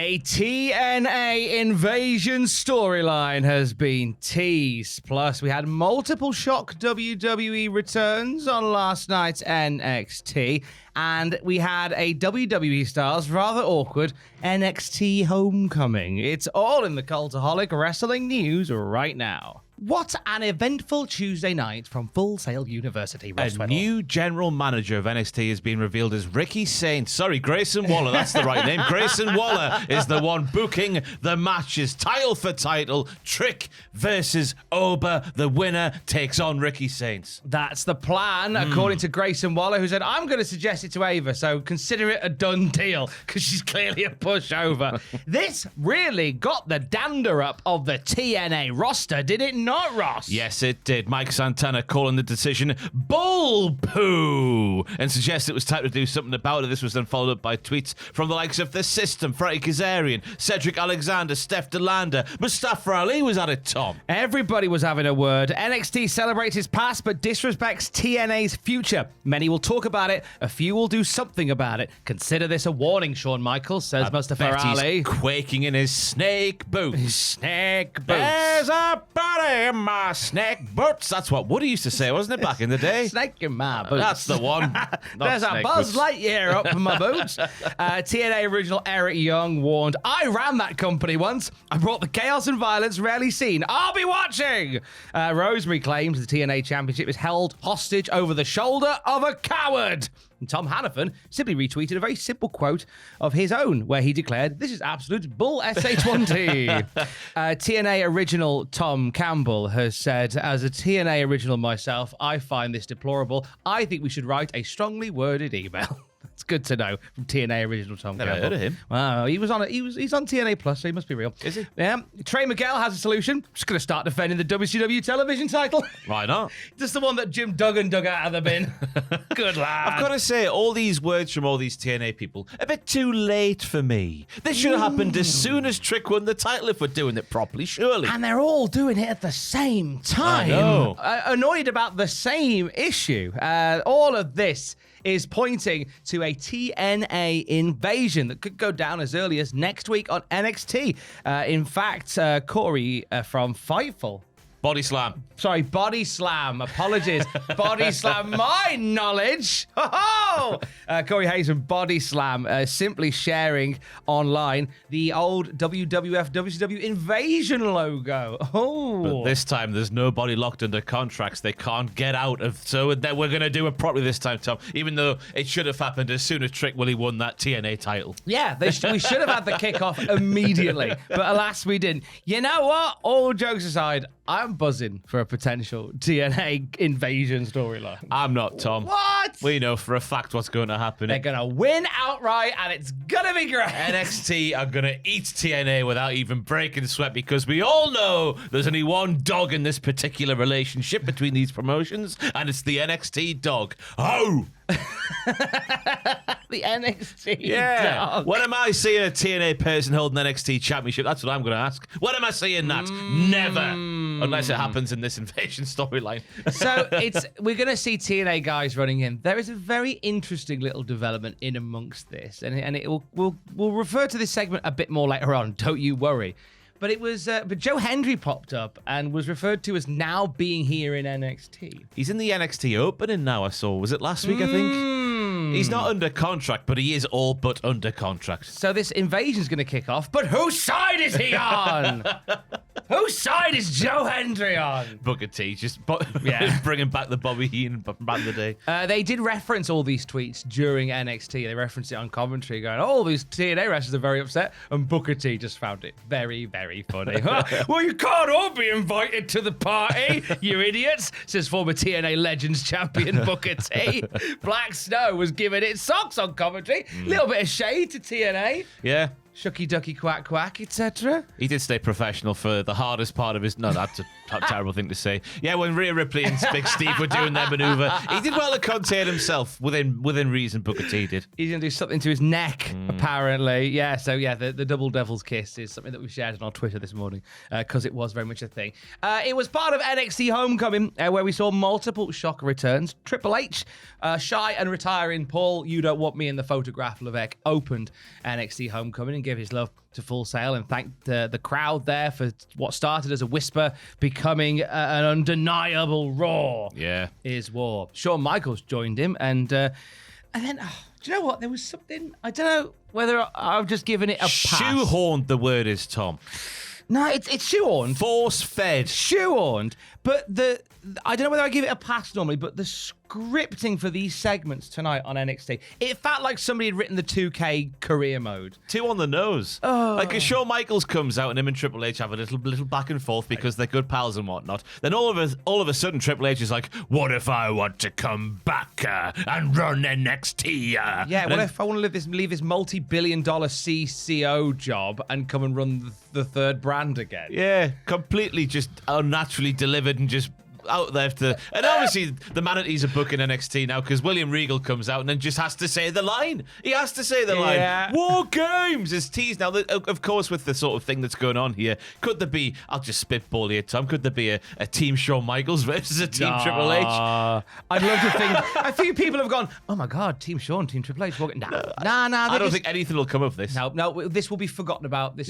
A TNA Invasion storyline has been teased. Plus, we had multiple shock WWE returns on last night's NXT. And we had a WWE Stars rather awkward NXT Homecoming. It's all in the Cultaholic Wrestling news right now. What an eventful Tuesday night from Full Sail University. A new general manager of NXT has been revealed as Ricky Saint. Sorry, Grayson Waller. That's the right name. Grayson Waller is the one booking the matches. Title for title. Trick versus Oba. The winner takes on Ricky Saint. That's the plan, according to Grayson Waller, who said, I'm going to suggest it to Ava, so consider it a done deal, because she's clearly a pushover. This really got the dander up of the TNA roster, did it not, Ross? Yes, it did. Mike Santana calling the decision bull poo and suggested it was time to do something about it. This was then followed up by tweets from the likes of The System, Freddie Kazarian, Cedric Alexander, Steph DeLander. Mustafa Ali was at it, Tom. Everybody was having a word. NXT celebrates its past but disrespects TNA's future. Many will talk about it. A few will do something about it. Consider this a warning, Shawn Michaels, says Mustafa Ali. He's quaking in his snake boots. His snake boots. There's a body in my snake boots. That's what Woody used to say, wasn't it, back in the day? Snake in my boots. That's the one. There's a Buzz Lightyear up in my boots. TNA original Eric Young warned, I ran that company once. I brought the chaos and violence rarely seen. I'll be watching. Rosemary claims the TNA Championship is held hostage over the shoulder of a coward. And Tom Hannafin simply retweeted a very simple quote of his own, where he declared, this is absolute bull SH1T. TNA original Tom Campbell has said, as a TNA original myself, I find this deplorable. I think we should write a strongly worded email. It's good to know from TNA original Tom Never Campbell. heard of him. Wow, he's on TNA Plus, so he must be real. Is he? Yeah. Trey Miguel has a solution. Just going to start defending the WCW television title. Why not? Just the one that Jim Duggan dug out of the bin. Good lad. I've got to say, all these words from all these TNA people, a bit too late for me. This should have happened as soon as Trick won the title if we're doing it properly, surely. And they're all doing it at the same time. I know. Annoyed about the same issue. All of this is pointing to a TNA invasion that could go down as early as next week on NXT. In fact, Corey from Fightful. Body slam. Sorry, Body Slam. Apologies. Body Slam. My knowledge. Oh! Corey Hayes from Body Slam simply sharing online the old WWF WCW Invasion logo. Oh. But this time, there's nobody locked under contracts. They can't get out of. So we're going to do it properly this time, Tom. Even though it should have happened as soon as Trick Willie won that TNA title. Yeah, we should have had the kickoff immediately. But alas, we didn't. You know what? All jokes aside, I'm buzzing for a potential TNA Invasion storyline. I'm not, Tom. What? We know for a fact what's going to happen. They're going to win outright, and it's going to be great. NXT are going to eat TNA without even breaking sweat, because we all know there's only one dog in this particular relationship between these promotions, and it's the NXT dog. Oh! The NXT Yeah. dog. When am I seeing a TNA person holding the NXT championship? That's what I'm going to ask. When am I seeing that? Never. Unless it happens in this invasion storyline. So we're going to see TNA guys running in. There is a very interesting little development in amongst this, and we'll refer to this segment a bit more later on. Don't you worry. But it was, but Joe Hendry popped up and was referred to as now being here in NXT. He's in the NXT opening now, I saw. Was it last week, I think? He's not under contract, but he is all but under contract. So this invasion's going to kick off, but whose side is he on? Whose side is Joe Hendry on? Booker T, just Yeah. bringing back the Bobby Heenan from back in the day. They did reference all these tweets during NXT. They referenced it on commentary, going, "Oh, these TNA wrestlers are very upset," and Booker T just found it very, very funny. Well, you can't all be invited to the party, you idiots, says former TNA Legends champion Booker T. Black Snow was giving it socks on commentary. Little bit of shade to TNA. Yeah. Shucky ducky quack quack, etc. He did stay professional for the hardest part of his... No, that's a terrible thing to say. Yeah, when Rhea Ripley and Big Steve were doing their maneuver, he did well to contain himself within reason. Booker T did. He's going to do something to his neck, apparently. Yeah, so yeah, the double devil's kiss is something that we shared on our Twitter this morning because it was very much a thing. It was part of NXT Homecoming where we saw multiple shock returns. Triple H, shy and retiring Paul, You Don't Want Me in the Photograph Levesque, opened NXT Homecoming and gave his love to Full Sail and thanked the crowd there for what started as a whisper becoming an undeniable Raw. Yeah. Is war. Shawn Michaels joined him, and then, do you know what? There was something, I don't know whether I've just given it a pass. Shoehorned, the word is, Tom. No, it's shoehorned. Force-fed. Shoehorned. But I don't know whether I give it a pass normally, but the scripting for these segments tonight on NXT, it felt like somebody had written the 2K career mode. Too on the nose. Like, as Shawn Michaels comes out and him and Triple H have a little back and forth because they're good pals and whatnot. Then all of a sudden, Triple H is like, what if I want to come back and run NXT? Yeah, what if I want to leave this multi-billion-dollar CCO job and come and run the third brand again? Yeah, completely just unnaturally delivered and just out there and obviously the manatees are booking NXT now because William Regal comes out and then just has to say the line. He has to say the line. War Games is teased now. Of course, with the sort of thing that's going on here, could there be? I'll just spitball here, Tom. Could there be a Team Shawn Michaels versus a Team Triple H? I'd love to think. A few people have gone, oh my God, Team Shawn, Team Triple H. Nah. I don't think anything will come of this. No, this will be forgotten about. This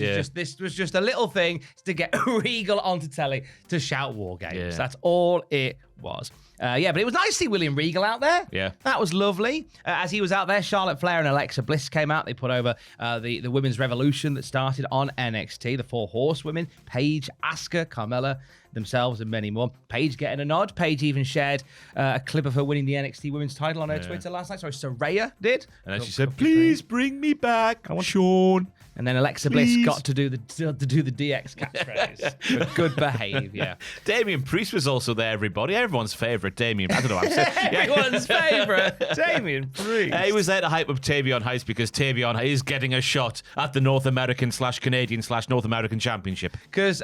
was just a little thing to get Regal onto telly to shout War Games. Yeah. That's all it was. But it was nice to see William Regal out there. Yeah. That was lovely. As he was out there, Charlotte Flair and Alexa Bliss came out. They put over the women's revolution that started on NXT, the 4 horsewomen, Paige, Asuka, Carmella, themselves, and many more. Paige getting a nod. Paige even shared a clip of her winning the NXT women's title on her Twitter last night. Sorry, Soraya did. And then she said, please bring me back, Shawn. And then Alexa Bliss got to do the DX catchphrase for good behaviour. Damian Priest was also there, everybody. Everyone's favourite Damian. I don't know what I'm saying. Everyone's favourite Damian Priest. He was there to hype up Tavion Heights because Tavion is getting a shot at the North American / Canadian / North American Championship. Because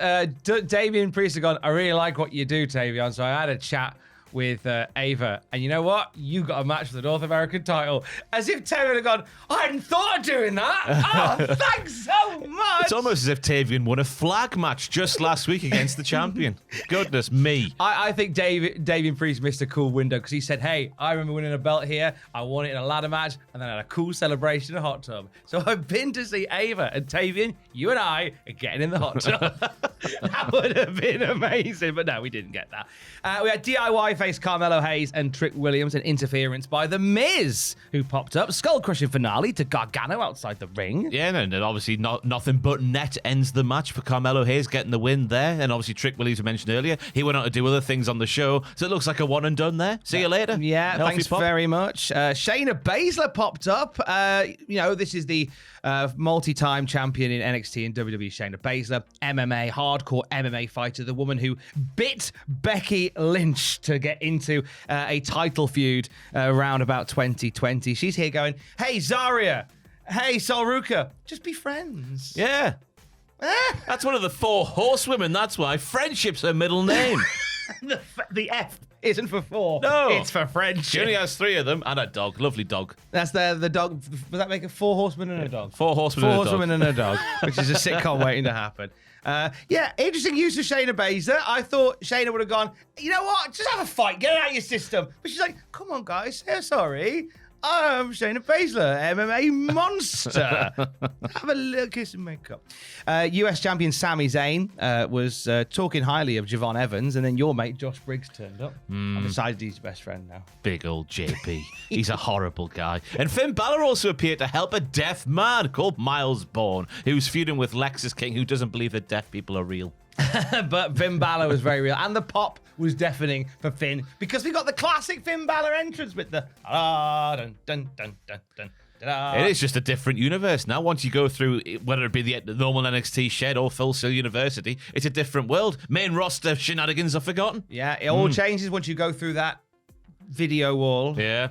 Damian Priest had gone, I really like what you do, Tavion. So I had a chat with Ava, and you know what? You got a match for the North American title. As if Tavion had gone, I hadn't thought of doing that. Oh, thanks so much. It's almost as if Tavion won a flag match just last week against the champion. Goodness me. I think Damian Priest missed a cool window because he said, hey, I remember winning a belt here. I won it in a ladder match, and then I had a cool celebration in a hot tub. So I've been to see Ava, and Tavion, you and I are getting in the hot tub. That would have been amazing, but no, we didn't get that. We had DIY face Carmelo Hayes and Trick Williams, and interference by The Miz, who popped up. Skull-crushing finale to Gargano outside the ring. Yeah, and obviously nothing but net ends the match for Carmelo Hayes getting the win there. And obviously Trick Williams, we mentioned earlier, he went on to do other things on the show. So it looks like a one and done there. See you later. Yeah, thanks very much. Shayna Baszler popped up. This is the multi-time champion in NXT and WWE, Shayna Baszler, MMA, hardcore MMA fighter, the woman who bit Becky Lynch to get into a title feud around about 2020. She's here going, hey, Zarya, hey, Sol Ruka, just be friends. Yeah. That's one of the 4 horsewomen, that's why. Friendship's her middle name. The F isn't for 4. No. It's for friendship. She only has 3 of them and a dog. Lovely dog. That's the dog. Does that make it 4 horsemen and a dog? 4 horsemen and a dog. 4 horsemen and a dog, which is a sitcom waiting to happen. Interesting use of Shayna Baszler. I thought Shayna would have gone, you know what? Just have a fight. Get it out of your system. But she's like, come on, guys. Say sorry. I'm Shayna Baszler, MMA monster. Have a little kiss and make up. US champion Sami Zayn was talking highly of Javon Evans, and then your mate Josh Briggs turned up. I decided he's your best friend now. Big old JP. He's a horrible guy. And Finn Balor also appeared to help a deaf man called Miles Bourne, who's feuding with Lexus King, who doesn't believe that deaf people are real. But Finn Balor was very real, and the pop was deafening for Finn because we got the classic Finn Balor entrance with the dun dun dun dun dun. It is just a different universe now. Once you go through, whether it be the normal NXT shed or Full Sail University, it's a different world. Main roster shenanigans are forgotten. Yeah, it all changes once you go through that video wall. Yeah.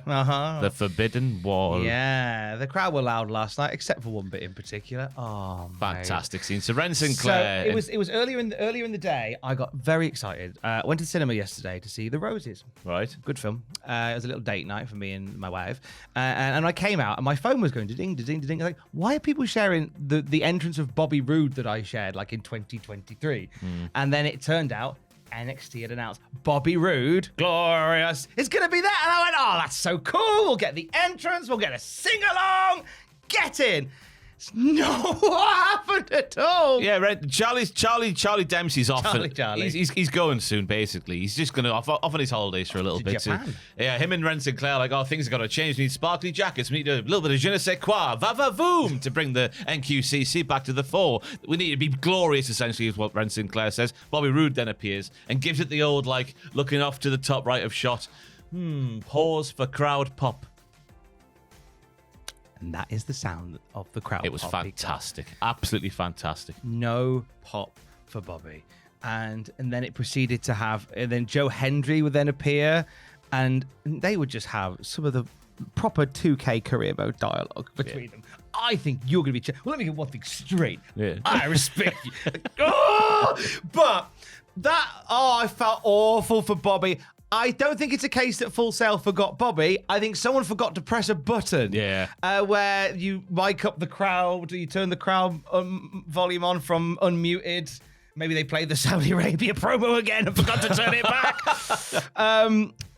The forbidden wall. Yeah. The crowd were loud last night, except for one bit in particular. Oh, fantastic scene. So Ren Sinclair. So it was earlier in the day. I got very excited. Went to the cinema yesterday to see The Roses. Right. Good film. It was a little date night for me and my wife. And I came out and my phone was going ding, ding, ding. Like, why are people sharing the entrance of Bobby Roode that I shared like in 2023? And then it turned out NXT had announced Bobby Roode, glorious, is going to be there. And I went, oh, that's so cool. We'll get the entrance. We'll get a sing-along. Get in. No, what happened at all? Yeah, right. Charlie Dempsey's off. Charlie. He's going soon. Basically, he's just going to off on his holidays for a little bit. Japan. Yeah, him and Ren Sinclair like, things have got to change. We need sparkly jackets. We need a little bit of je ne sais quoi, va-va-voom, to bring the NQCC back to the fore. We need to be glorious, essentially, is what Ren Sinclair says. Bobby Roode then appears and gives it the old like looking off to the top right of shot. Pause for crowd pop. And that is the sound of the crowd. It was fantastic. Absolutely fantastic. No pop for Bobby. And then it proceeded to have, and then Joe Hendry would then appear, and they would just have some of the proper 2K career mode dialogue between them. I think you're going to be... Well, let me get one thing straight. Yeah. I respect you. But that... I felt awful for Bobby. I don't think it's a case that Full Sail forgot Bobby. I think someone forgot to press a button. Yeah. Where you mic up the crowd, you turn the crowd volume on from unmuted. Maybe they played the Saudi Arabia promo again and forgot to turn it back.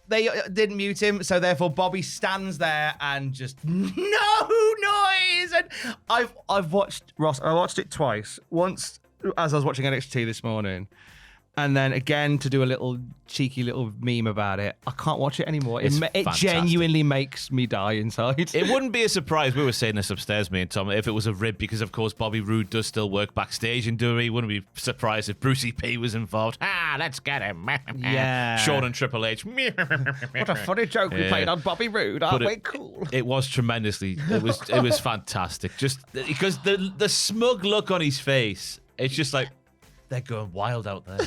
They didn't mute him, so therefore Bobby stands there and just no noise. And I've watched Ross. I watched it twice. Once as I was watching NXT this morning. And then again to do a little cheeky little meme about it. I can't watch it anymore. It genuinely makes me die inside. It wouldn't be a surprise. We were saying this upstairs, me and Tom, if it was a rib, because of course Bobby Roode does still work backstage in WWE. Wouldn't be surprised if Brucey P was involved. Let's get him. Yeah. Shawn and Triple H. What a funny joke we played on Bobby Roode. Aren't we cool? It was tremendously. It was fantastic. Just because the smug look on his face. It's just like they're going wild out there.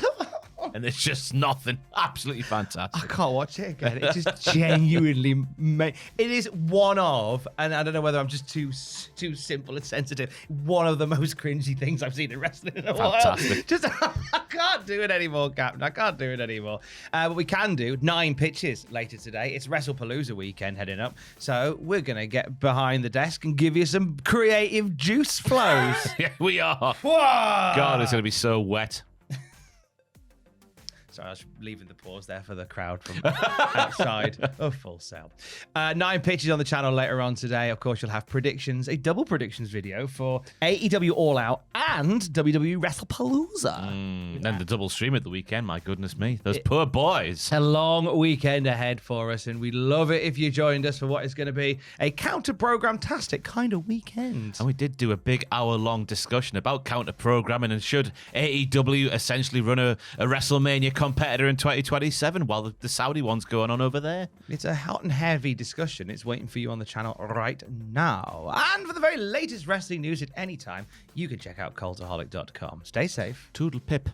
And there's just nothing. Absolutely fantastic. I can't watch it again. It just genuinely it is one of, and I don't know whether I'm just too simple and sensitive, one of the most cringy things I've seen in wrestling in a while. Just I can't do it anymore, Captain. I can't do it anymore. But we can do 9 pitches later today. It's WrestlePalooza weekend heading up. So we're going to get behind the desk and give you some creative juice flows. Yeah, we are. Whoa! God, it's going to be so wet. Sorry, I was leaving the pause there for the crowd from outside of Full Sail. 9 pitches on the channel later on today. Of course, you'll have predictions, a double predictions video for AEW All Out and WWE WrestlePalooza. Then the double stream at the weekend. My goodness me. Those poor boys. A long weekend ahead for us, and we'd love it if you joined us for what is going to be a counter-program-tastic kind of weekend. And we did do a big hour-long discussion about counter-programming and should AEW essentially run a WrestleMania competitor in 2027 while the Saudi one's going on over there. It's a hot and heavy discussion. It's waiting for you on the channel right now. And for the very latest wrestling news at any time, you can check out Cultaholic.com. Stay safe. Toodle pip.